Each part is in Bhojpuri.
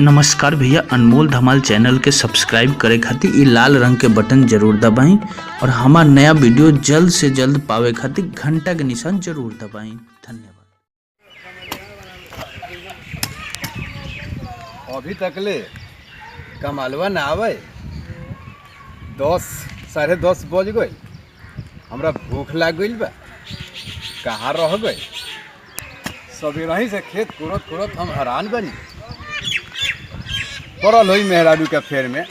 नमस्कार भैया, अनमोल धमाल चैनल के सब्सक्राइब करे खातिर इ लाल रंग के बटन जरूर दबाई और हमार नया वीडियो जल्द से जल्द पावे खातिर घंटा के निशान जरूर दबाई। धन्यवाद। अभी तकले कमालवा ना आवे, 10 साढ़े 10 बज गए। हमरा भूख लाग गई बा, कहाँ रह गए। सवेरा ही से खेत कोड़त कोड़त हम हैरान बनी। पड़ल हुई मेहरारू के फेर में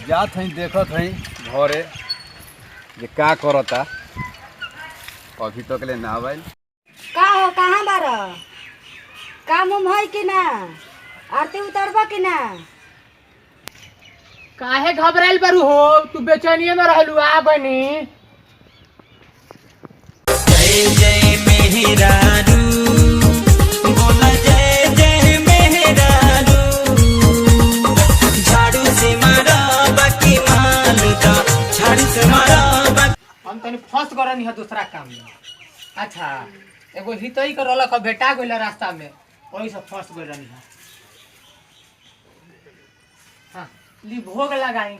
जात हई, देखत हई घरे जे का करता। अभी तकले ना आवे। का हो, कहाँ बार? काम उम है कि ना? आरती उतारबा कि ना? काहे घबराइल बारू हो? तू बेचैनिए में रहलू। आ बनी जय जय मेहरारू, बोला जय जय मेहरारू। झाड़ू से मारा बाकी माल का, झाड़ू से मारा बाकी। हम तनी फंस गरनी है दूसरा काम में। अच्छा, एगो हितई के रोलक भेटा गइल रास्ता में, वही से फंस गरनी है। हाँ, ली भोग लगाई।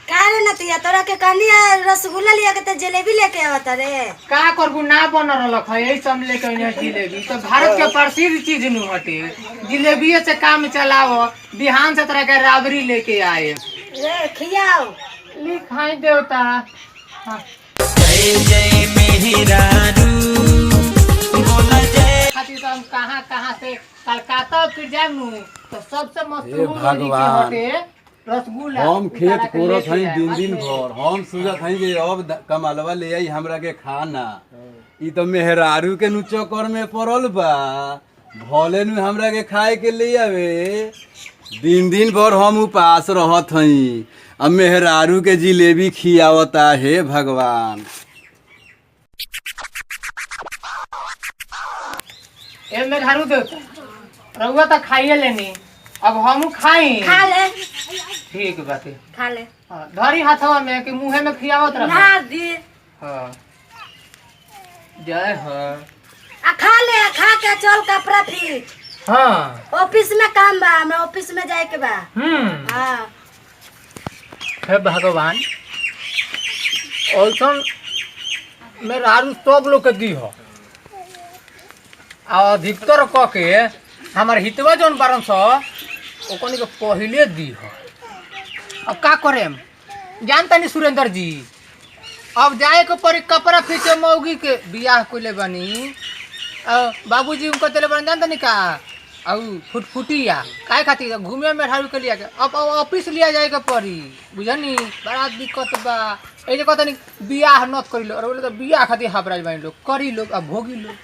का रे नतिया, तोरा के कहनी रसगुल्ला लिया के तो जलेबी लेके आवत रे। का करबू, ना बन रहलक है, यही सब लेके आइने जिलेबी। तो भारत के प्रसिद्ध चीज नु हटे, जिलेबी से काम चलाओ। बिहान से तरह के राबड़ी लेके आए रे खियाओ। ली खाई देवता। हाँ, जय जय मेहरारू, बोला जय। खातिर तो हम कहाँ कहाँ से कलकत्ता फिर जामू तो सबसे हे मशहूर भगवान, रसगुल्ला। हम खेत कोड़त हई दिन भर। हम सोचत हई कि अब कमालवा ले आई हमरा के खाना। ई तो मेहरारू के नु चक्कर में पड़ल बा। भले नु हमरा के खाए के ले आवे। दिन भर हम उपास रहत हई, अब मेहरारू के जिलेबी खियावता। हे भगवान। ए में झाड़ू देवता, रउआ तो खाइए लेनी, अब हम खाई। खा ले, ठीक बात है। खा ले। हाँ, धरी हाथवा में कि मुँहे में खियावत रह। ना दी। हाँ, जय हो। आ खा ले, खा के चल कपड़ा फिर। हाँ, ऑफिस में काम बा, हमरा ऑफिस में जाए के बा। हाँ। हे भगवान, औसन मेरा आरू सब लोग के दी हो। और अधिकतर क के हमार हितवा जौन बारन सौ ओकनी के पहिले दी हो। अब का करेम, जानता नहीं सुरेंद्र जी, अब जाए के पड़ी कपड़ा फीचे। मौगी के बियाह कोइले बनी, बाबूजी उनको तेले बन जानता नहीं का। और फुटफुटिया काहे खातिर घूमे में ठाड़ू के लिया के अब ऑफिस लिया जाए के पड़ी। बुझनी बड़ा दिक्कत बा। ए जे कहता नहीं बियाह नत करी लो, और बोले तो बियाह खातिर हाबराज बनी लोग करी लोग, अब भोगी लोग।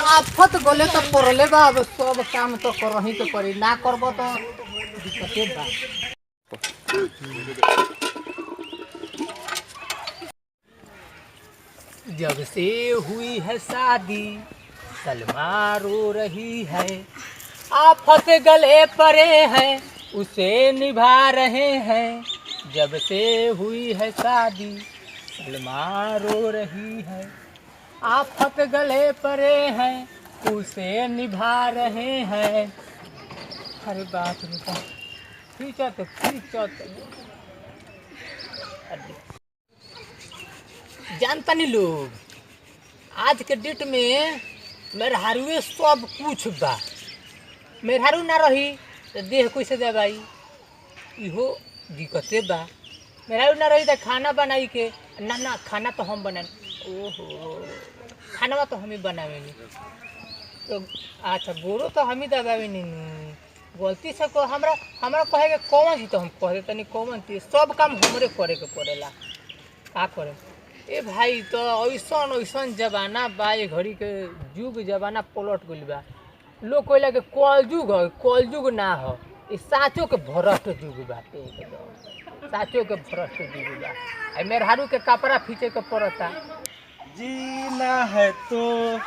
आफत गले तो पड़ले बा, अब सब काम तो करही के पड़ी, ना करबो तो दिक्कते बा। जब से हुई है शादी सलमा रो रही है, आफत गले पड़े हैं उसे निभा रहे हैं। जब से हुई है शादी सलमा रो रही है, आफत गले पड़े हैं उसे निभा रहे हैं। अरे बाप रे बाप, खींचत जानता नहीं लोग, आज के डेट में मेहरारुए सब कुछ बा। मेहरारू ना रही तो देह कैसे दे भाई, इहो दिक्कते बा। मेहरारू ना रही तो खाना बनाई के ना खाना तो हम बनाए। ओहो, खाना तो हम ही बनावेनी। तो अच्छा, गोरो तो हम ही दबावेनी। गलती से को हमरा कहे के कौन चीज तो हम कह देते नहीं। कौन चीज सब काम हमरे करे के पड़ेला। का करे ए भाई, तो ऐसन जमाना बा, ये घड़ी के युग जमाना पलट गइल बा। लोग कहला के कलयुग है, कलयुग ना हो, ये साचो के भ्रष्ट युग बा। साचो के भ्रष्ट युग बा। मेहरारू के कपड़ा फीचे के पड़ता। जीना है तो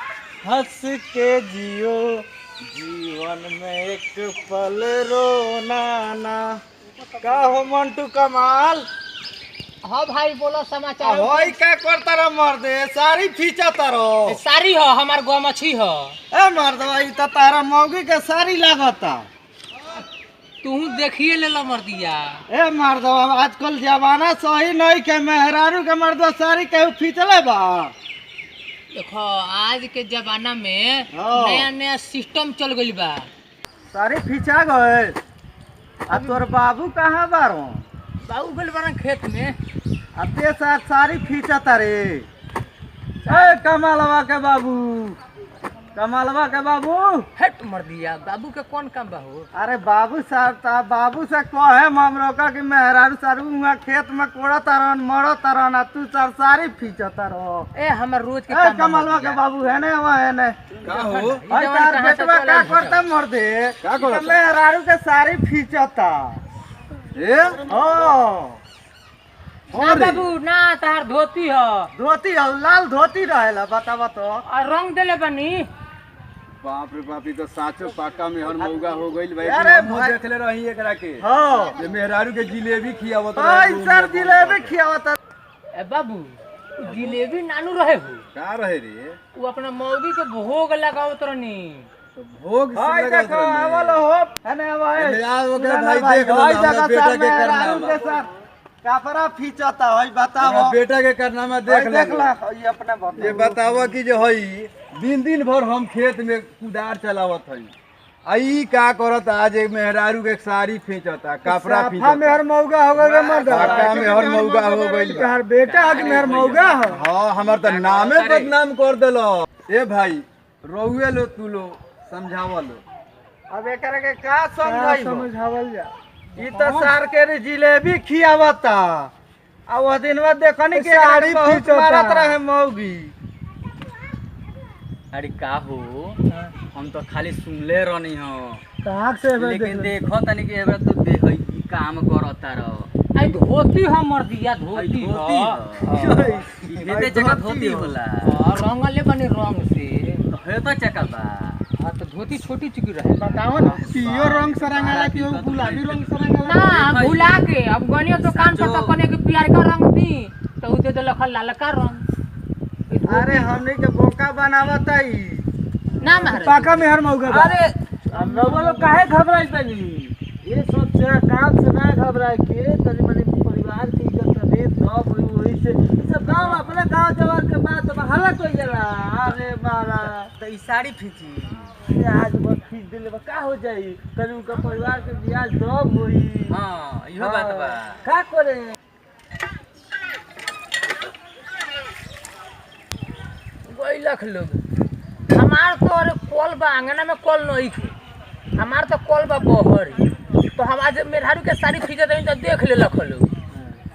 हंस के जियो, जीवन में एक पल रोना ना। का हो मंटू कमाल, हाँ भाई बोलो समाचार। होई का करता रे मर्दे साड़ी फीचता रो। सारी हो हमार गमछी हो। ए मर्दवा ई त तारा मौगी के साड़ी लागता। तू देखिए ले लो मर्दिया। ए मर्दवा आजकल जमाना सही नहीं के मेहरारू के मर्दवा साड़ी के फीचले बा। देखो आज के जमाना में हाँ। नया नया सिस्टम चल गइल बा। साड़ी फीचा गए। आ तोर बाबू कहाँ बारो? बाबू गइल बारन खेत में। अब ते साड़ी फीचता रे। ए कमालवा के बाबू, कमालवा के बाबू। हट मर्दिया, बाबू के कौन काम बा हो? अरे बाबू साहब बाबू से कहे ममरोका कि मेहरारू सारू हुआ खेत में कोड़ा तरन मरो तरन तू सारी फीचता रहो। ए हमर रोज के ए काम बा कमालवा के मर्दिया। बाबू है ने वह है ने का हो भाई तार बेटवा का करता मर दे का करता? मेहरारू के सारी फीचता। ए ओ ना बाबू ना तार धोती हो। धोती लाल धोती रहेला बतावा तो। और रंग देले बनी। बाप रे बाप, ई तो साचो पाका में हर मौगा हो गइल भाई। अरे हम भाई। देखले रही एकरा के। हां ये मेहरारू के जिलेबी खियावत भाई सर जिलेबी खियावता। ए बाबू जिलेबी नानू रहे हो। का रहे रे? वो अपना मौगी के भोग लगावत रहनी। तो भोग भाई से देखो आवल हो है ने भाई। एने यार वो के भाई देख लो, हमरा बेटा के करना के साथ काफरा फीचता है बताओ। हमरा बेटा के करना में देख देख ले। ला ये अपने बताओ। ये बतावा कि जो हई दिन भर हम खेत में कुदार चलावत हई, आई का करत आज एक मेहरारू के साड़ी फींचता, कपड़ा साफा फींचता। मेहर मौगा हो गए मर्द। काका मेहर मौगा हो गइल बा। तोहर बेटा आज मेहर मौगा है। हाँ हमर तो नामे बदनाम कर देलो। ए भाई रोहुए लो तू लो समझावा लो। अब एकरा के का समझावल जा? ई तो सार के रे जिलेबी खियावता। आ वो दिनवा देखनी के साड़ी फीचत रहे मौगी। अरे का हो, हम तो खाली सुनले रहनी हो, ताक से लेकिन देखो तनी के एबरा तू देखई की काम करता रह। आई धोती हो मर्दिया, धोती धोती हो। हेते जगह धोती होला, और रंगले बनी रंग से। तो हेतो चका बा। हाँ तो धोती छोटी चुकी रहे। बताओ ना पियो रंग से रंगाला कि गुलाबी रंग से रंगाला? ना भुला के अब गनियो दुकान पर तो कने के प्यार का रंग दी तो उ दे दे लखल लालका रंग। अरे हमनी के बोका बनावत है ना महाराज पाका मेहर मौगा। अरे हम लोग काहे घबराई तनी? ये सब से काम से ना घबराए के तनी मनी परिवार की इज्जत रहे सब वही से सब गांव अपने गांव जवान के बात अब हल्ला कोई जला। अरे मारा तो ई साड़ी फीची ये आज बस खींच दिले बा का हो जाई तनी उनका परिवार के ब्याज दब होई। हां इहो बात बा। का करे कोई लख लोग हमार तो अरे कल बा आंगना में कल नहीं थे, हमार तो कल बा बहर। तो हम आज मेहरारू के साड़ी खींचत रही तो देख ले लख लोग।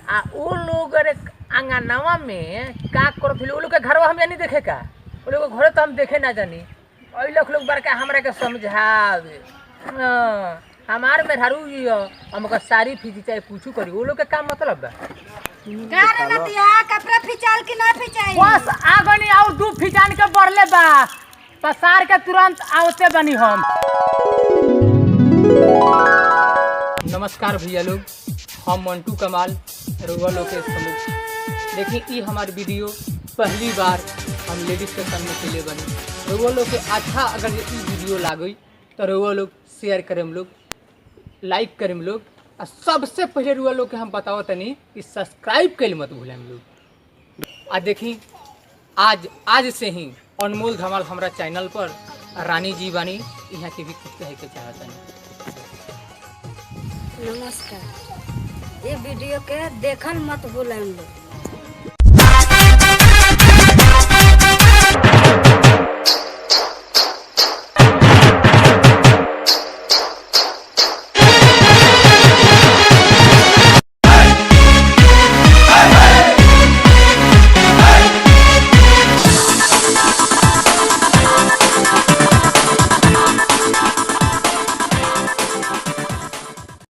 आ वो लोग अरे आंगनवा में का करत थे, वो लोग के घरवा हम नहीं देखे का, वो लोग के घरे तो हम देखे ना जानी। ओई लख लोग बड़का हमरा के समझावे। हमार मेहरारू हमका साड़ी खींची चाहे कुछ करी, वो लोग के काम मतलब बा। का रे नतिया कपड़ा फिचाल कि ना फिचाई? बस आगनी और दू फिजान के बढ़ले बा, पसार के तुरंत आवते बनी हम। नमस्कार भैया लोग, हम मंटू कमाल रउआ लोग के समूह। देखिए ई हमारी वीडियो पहली बार हम लेडीज के सामने के लिए बनी। रउआ लोग के अच्छा अगर ये वीडियो लागई तो रउआ लोग शेयर करें हम लोग, लाइक करें हम लोग, और सबसे पहले रुआ लोग के हम बताओ तनी कि सब्सक्राइब कैल मत भूलें हम लोग। आ देखी आज से ही अनमोल धमाल हमारा चैनल पर रानी जी बानी, यहाँ के भी कुछ कहे के चाहता है। नमस्कार, ये वीडियो के देखन मत भूलें लोग।